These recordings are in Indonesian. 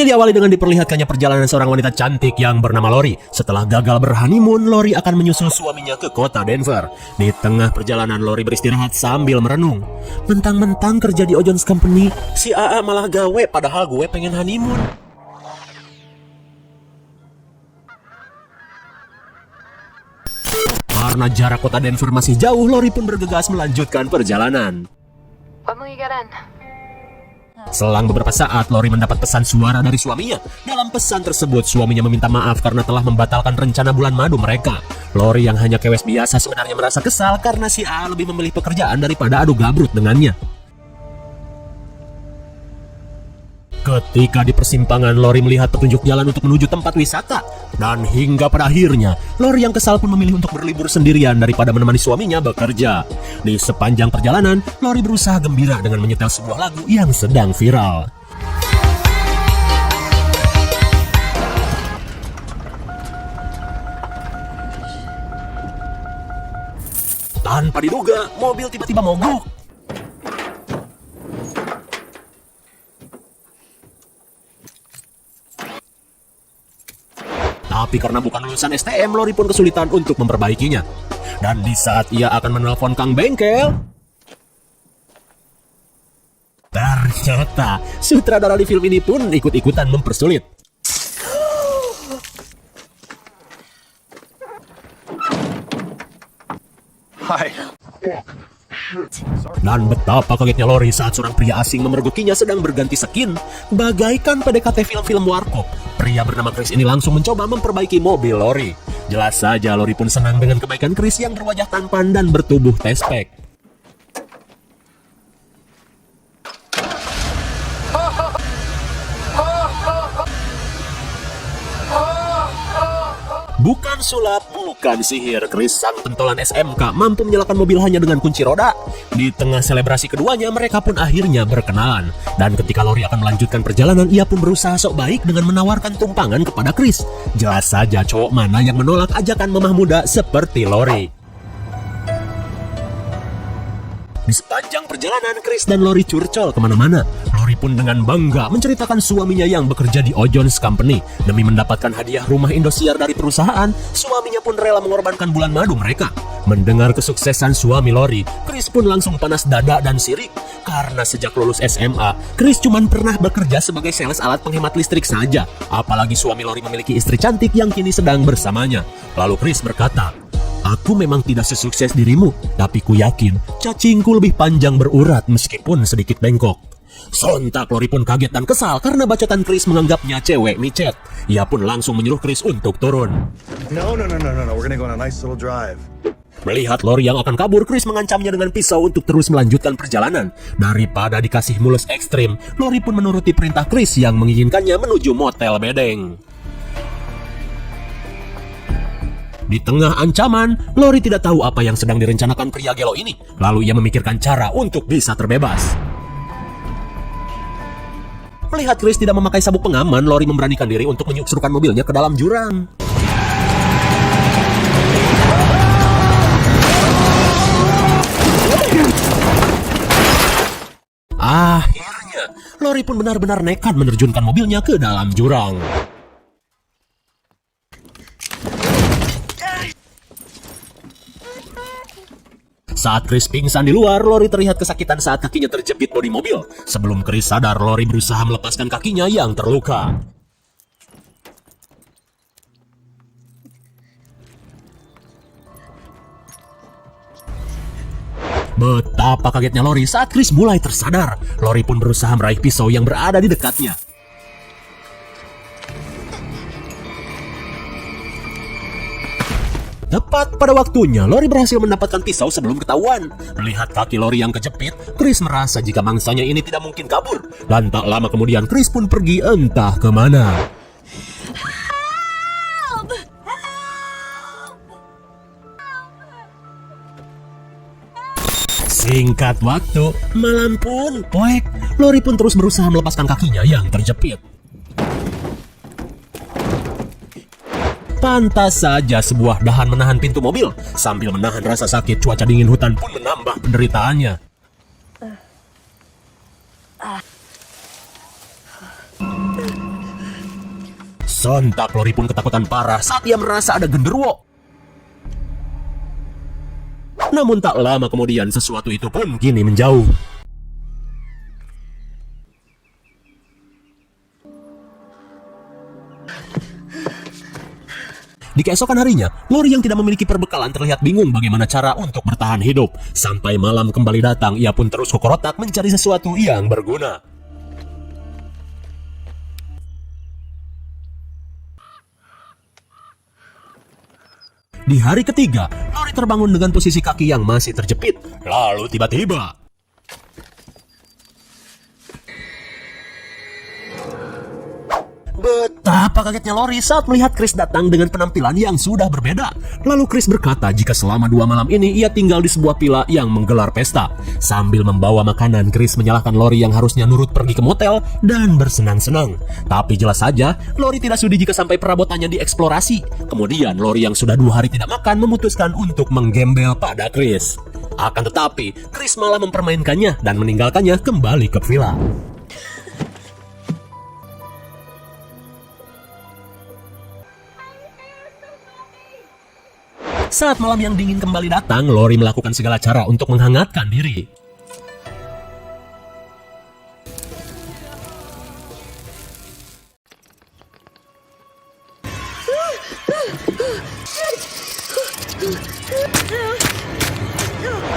diawali dengan diperlihatkannya perjalanan seorang wanita cantik yang bernama Lori. Setelah gagal berhoneymoon, Lori akan menyusul suaminya ke kota Denver. Di tengah perjalanan, Lori beristirahat sambil merenung. Mentang-mentang kerja di Ojon's Company, si AA malah gawe, padahal gue pengen honeymoon. Karena jarak kota Denver masih jauh, Lori pun bergegas melanjutkan perjalanan. When will you get in? Selang beberapa saat, Lori mendapat pesan suara dari suaminya. Dalam pesan tersebut, suaminya meminta maaf karena telah membatalkan rencana bulan madu mereka. Lori yang hanya kewes biasa sebenarnya merasa kesal karena si A lebih memilih pekerjaan daripada adu gabrut dengannya. Ketika di persimpangan, Lori melihat petunjuk jalan untuk menuju tempat wisata. Dan hingga pada akhirnya, Lori yang kesal pun memilih untuk berlibur sendirian daripada menemani suaminya bekerja. Di sepanjang perjalanan, Lori berusaha gembira dengan menyetel sebuah lagu yang sedang viral. Tanpa diduga, mobil tiba-tiba mogok. Tapi karena bukan lulusan STM, Lori pun kesulitan untuk memperbaikinya. Dan di saat ia akan menelpon Kang Bengkel, ternyata sutradara di film ini pun ikut-ikutan mempersulit. Hai. Dan betapa kagetnya Lori saat seorang pria asing memergokinya sedang berganti skin, bagaikan PDKT film-film warkop. Pria bernama Chris ini langsung mencoba memperbaiki mobil Lori. Jelas saja Lori pun senang dengan kebaikan Chris yang berwajah tampan dan bertubuh tespek. Bukan sulap, bukan sihir, Chris sang pentolan SMK mampu menyalakan mobil hanya dengan kunci roda. Di tengah selebrasi keduanya, mereka pun akhirnya berkenalan. Dan ketika Lori akan melanjutkan perjalanan, ia pun berusaha sok baik dengan menawarkan tumpangan kepada Chris. Jelas saja cowok mana yang menolak ajakan mamah muda seperti Lori. Di sepanjang perjalanan, Chris dan Lori curcol kemana-mana. Lori pun dengan bangga menceritakan suaminya yang bekerja di Ojon's Company. Demi mendapatkan hadiah rumah Indosiar dari perusahaan, suaminya pun rela mengorbankan bulan madu mereka. Mendengar kesuksesan suami Lori, Chris pun langsung panas dada dan sirik. Karena sejak lulus SMA, Chris cuma pernah bekerja sebagai sales alat penghemat listrik saja. Apalagi suami Lori memiliki istri cantik yang kini sedang bersamanya. Lalu Chris berkata, "Aku memang tidak sesukses dirimu, tapi ku yakin cacingku lebih panjang berurat meskipun sedikit bengkok." Sontak Lori pun kaget dan kesal karena bacotan Chris menganggapnya cewek micet. Ia pun langsung menyuruh Chris untuk turun. No. We're gonna go on a nice little drive. Melihat Lori yang akan kabur, Chris mengancamnya dengan pisau untuk terus melanjutkan perjalanan. Daripada dikasih mulus ekstrim, Lori pun menuruti perintah Chris yang menginginkannya menuju motel bedeng. Di tengah ancaman, Lori tidak tahu apa yang sedang direncanakan pria gelo ini. Lalu ia memikirkan cara untuk bisa terbebas. Melihat Chris tidak memakai sabuk pengaman, Lori memberanikan diri untuk menyusupkan mobilnya ke dalam jurang. Akhirnya, Lori pun benar-benar nekat menerjunkan mobilnya ke dalam jurang. Saat Chris pingsan di luar, Lori terlihat kesakitan saat kakinya terjepit bodi mobil. Sebelum Chris sadar, Lori berusaha melepaskan kakinya yang terluka. Betapa kagetnya Lori saat Chris mulai tersadar. Lori pun berusaha meraih pisau yang berada di dekatnya. Tepat pada waktunya, Lori berhasil mendapatkan pisau sebelum ketahuan. Melihat kaki Lori yang kejepit, Chris merasa jika mangsanya ini tidak mungkin kabur. Dan tak lama kemudian, Chris pun pergi entah kemana. Singkat waktu, malam pun poek. Lori pun terus berusaha melepaskan kakinya yang terjepit. Pantas saja sebuah dahan menahan pintu mobil. Sambil menahan rasa sakit, cuaca dingin hutan pun menambah penderitaannya. Sontak Lori pun ketakutan parah saat ia merasa ada genderuwo. Namun tak lama kemudian sesuatu itu pun kini menjauh. Di keesokan harinya, Lori yang tidak memiliki perbekalan terlihat bingung bagaimana cara untuk bertahan hidup. Sampai malam kembali datang, ia pun terus kokorotak mencari sesuatu yang berguna. Di hari ketiga, Lori terbangun dengan posisi kaki yang masih terjepit. Lalu tiba-tiba, betapa kagetnya Lori saat melihat Chris datang dengan penampilan yang sudah berbeda. Lalu Chris berkata jika selama 2 malam ini ia tinggal di sebuah villa yang menggelar pesta. Sambil membawa makanan, Chris menyalahkan Lori yang harusnya nurut pergi ke motel dan bersenang-senang. Tapi jelas saja, Lori tidak sudi jika sampai perabotannya dieksplorasi. Kemudian Lori yang sudah 2 hari tidak makan memutuskan untuk menggembel pada Chris. Akan tetapi, Chris malah mempermainkannya dan meninggalkannya kembali ke villa. Saat malam yang dingin kembali datang, Lori melakukan segala cara untuk menghangatkan diri.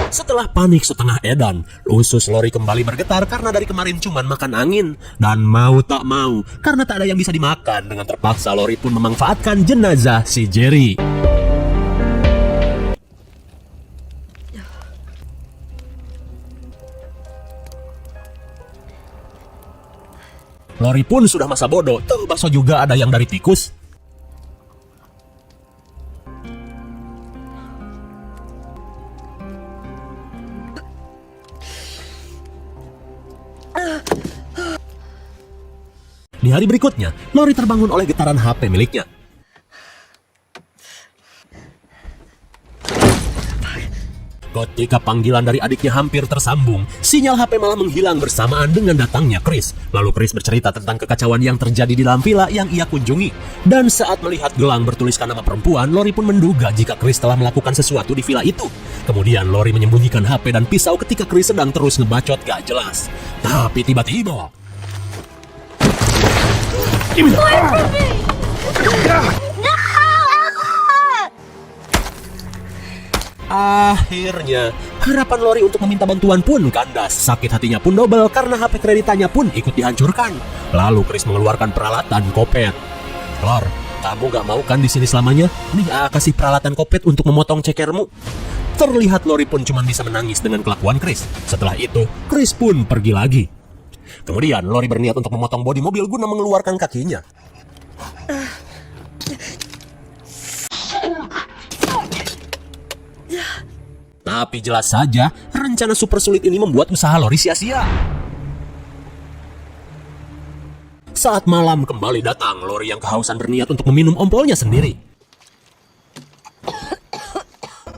Setelah panik setengah edan, usus Lori kembali bergetar karena dari kemarin cuman makan angin. Dan mau tak mau, karena tak ada yang bisa dimakan, dengan terpaksa Lori pun memanfaatkan jenazah si Jerry. Lori pun sudah masa bodoh, tuh bakso juga ada yang dari tikus. Di hari berikutnya, Lori terbangun oleh getaran HP miliknya. Ketika panggilan dari adiknya hampir tersambung, sinyal HP malah menghilang bersamaan dengan datangnya Chris. Lalu Chris bercerita tentang kekacauan yang terjadi di dalam villa yang ia kunjungi. Dan saat melihat gelang bertuliskan nama perempuan, Lori pun menduga jika Chris telah melakukan sesuatu di villa itu. Kemudian Lori menyembunyikan HP dan pisau ketika Chris sedang terus ngebacot gak jelas. Tapi tiba-tiba, akhirnya, harapan Lori untuk meminta bantuan pun kandas. Sakit hatinya pun double karena HP kreditannya pun ikut dihancurkan. Lalu Chris mengeluarkan peralatan kopet. Lor, kamu gak mau kan di sini selamanya? Nih, kasih peralatan kopet untuk memotong cekermu. Terlihat Lori pun cuma bisa menangis dengan kelakuan Chris. Setelah itu, Chris pun pergi lagi. Kemudian Lori berniat untuk memotong bodi mobil guna mengeluarkan kakinya. Tapi jelas saja, rencana super sulit ini membuat usaha Lori sia-sia. Saat malam kembali datang, Lori yang kehausan berniat untuk meminum ompolnya sendiri.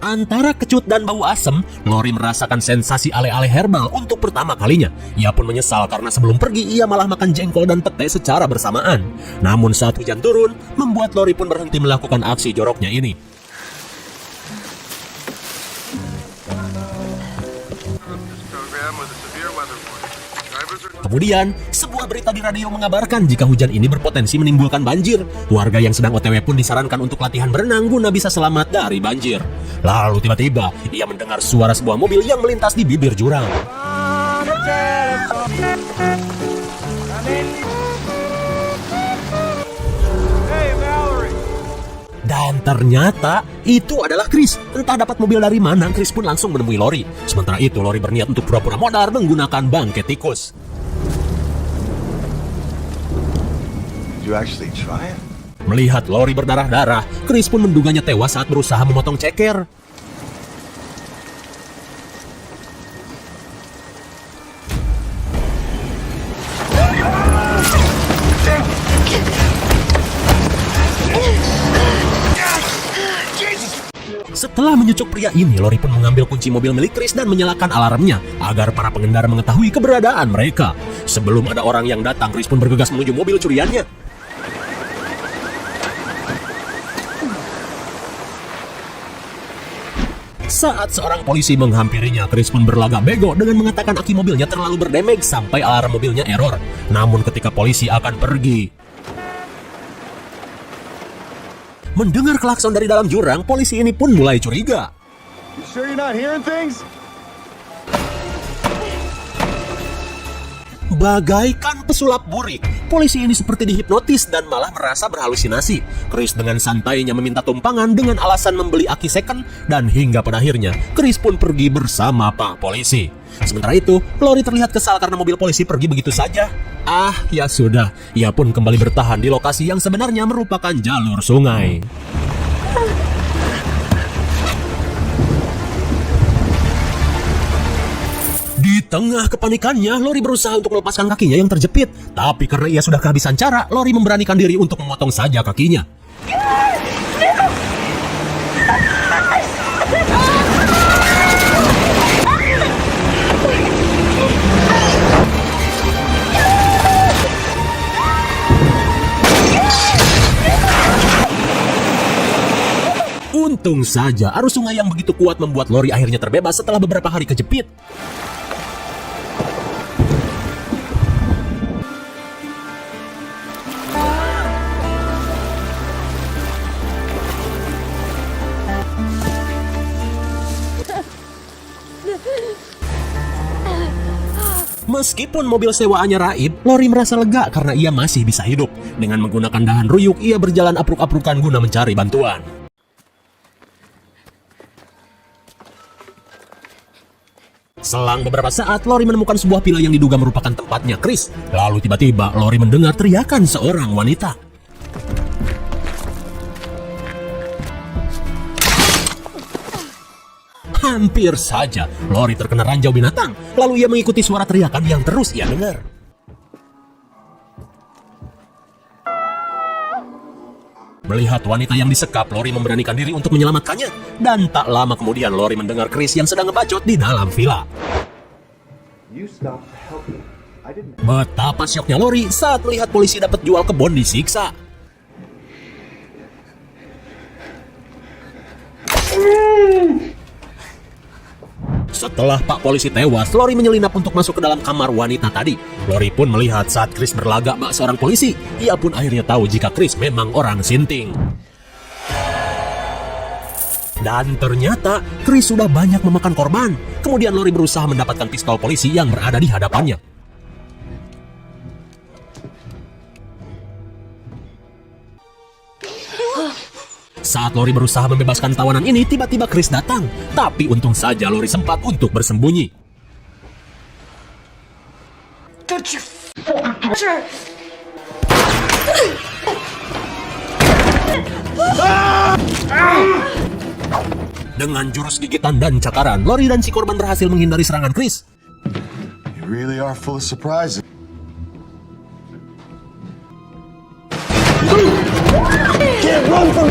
Antara kecut dan bau asem, Lori merasakan sensasi ale-ale herbal untuk pertama kalinya. Ia pun menyesal karena sebelum pergi ia malah makan jengkol dan pete secara bersamaan. Namun saat hujan turun, membuat Lori pun berhenti melakukan aksi joroknya ini. Kemudian, sebuah berita di radio mengabarkan jika hujan ini berpotensi menimbulkan banjir. Warga yang sedang OTW pun disarankan untuk latihan berenang guna bisa selamat dari banjir. Lalu tiba-tiba, ia mendengar suara sebuah mobil yang melintas di bibir jurang. Dan ternyata itu adalah Chris. Entah dapat mobil dari mana, Chris pun langsung menemui Lori. Sementara itu, Lori berniat untuk pura-pura modar menggunakan bangkai tikus. Did you actually try it? Melihat Lori berdarah-darah, Chris pun menduganya tewas saat berusaha memotong ceker. Setelah menyucuk pria ini, Lori pun mengambil kunci mobil milik Chris dan menyalakan alarmnya agar para pengendara mengetahui keberadaan mereka. Sebelum ada orang yang datang, Chris pun bergegas menuju mobil curiannya. Saat seorang polisi menghampirinya, Chris pun berlagak bego dengan mengatakan aki mobilnya terlalu berdamage sampai alarm mobilnya error. Namun ketika polisi akan pergi, mendengar klakson dari dalam jurang, polisi ini pun mulai curiga. You sure you're not hearing things? Bagaikan pesulap burik, polisi ini seperti dihipnotis dan malah merasa berhalusinasi. Chris dengan santainya meminta tumpangan dengan alasan membeli aki second, dan hingga pada akhirnya Chris pun pergi bersama Pak Polisi. Sementara itu, Lori terlihat kesal karena mobil polisi pergi begitu saja. Ya sudah, ia pun kembali bertahan di lokasi yang sebenarnya merupakan jalur sungai. Di tengah kepanikannya, Lori berusaha untuk melepaskan kakinya yang terjepit. Tapi karena ia sudah kehabisan cara, Lori memberanikan diri untuk memotong saja kakinya. Untung saja, arus sungai yang begitu kuat membuat Lori akhirnya terbebas setelah beberapa hari kejepit. Meskipun mobil sewaannya raib, Lori merasa lega karena ia masih bisa hidup. Dengan menggunakan dahan ruyuk, ia berjalan apruk-aprukan guna mencari bantuan. Selang beberapa saat, Lori menemukan sebuah villa yang diduga merupakan tempatnya Chris. Lalu tiba-tiba, Lori mendengar teriakan seorang wanita. Hampir saja Lori terkena ranjau binatang. Lalu ia mengikuti suara teriakan yang terus ia dengar. Melihat wanita yang disekap, Lori memberanikan diri untuk menyelamatkannya. Dan tak lama kemudian Lori mendengar Chris yang sedang ngebacot di dalam villa. Betapa syoknya Lori saat melihat polisi dapat jual kebon disiksa. Setelah Pak Polisi tewas, Lori menyelinap untuk masuk ke dalam kamar wanita tadi. Lori pun melihat saat Chris berlagak bak seorang polisi. Ia pun akhirnya tahu jika Chris memang orang sinting. Dan ternyata Chris sudah banyak memakan korban. Kemudian Lori berusaha mendapatkan pistol polisi yang berada di hadapannya. Saat Lori berusaha membebaskan tawanan ini, tiba-tiba Chris datang. Tapi untung saja Lori sempat untuk bersembunyi. Dengan jurus gigitan dan cakaran, Lori dan si korban berhasil menghindari serangan Chris. You really are full of surprises. Can't run from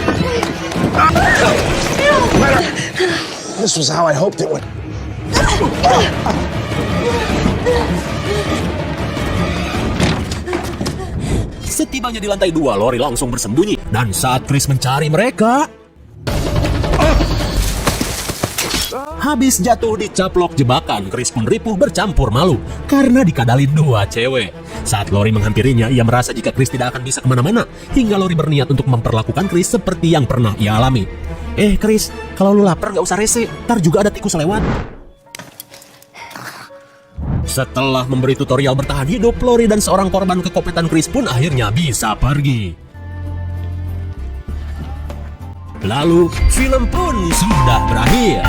This was how I hoped it would. Setibanya di lantai 2, Lori langsung bersembunyi. Dan saat Chris mencari mereka, habis jatuh dicaplok jebakan, Chris pun ripuh bercampur malu karena dikadalin 2 cewek. Saat Lori menghampirinya, ia merasa jika Chris tidak akan bisa kemana-mana, hingga Lori berniat untuk memperlakukan Chris seperti yang pernah ia alami. Chris, kalau lu lapar gak usah rese, ntar juga ada tikus lewat. Setelah memberi tutorial bertahan hidup, Lori dan seorang korban kekopetan Chris pun akhirnya bisa pergi. Lalu, film pun sudah berakhir.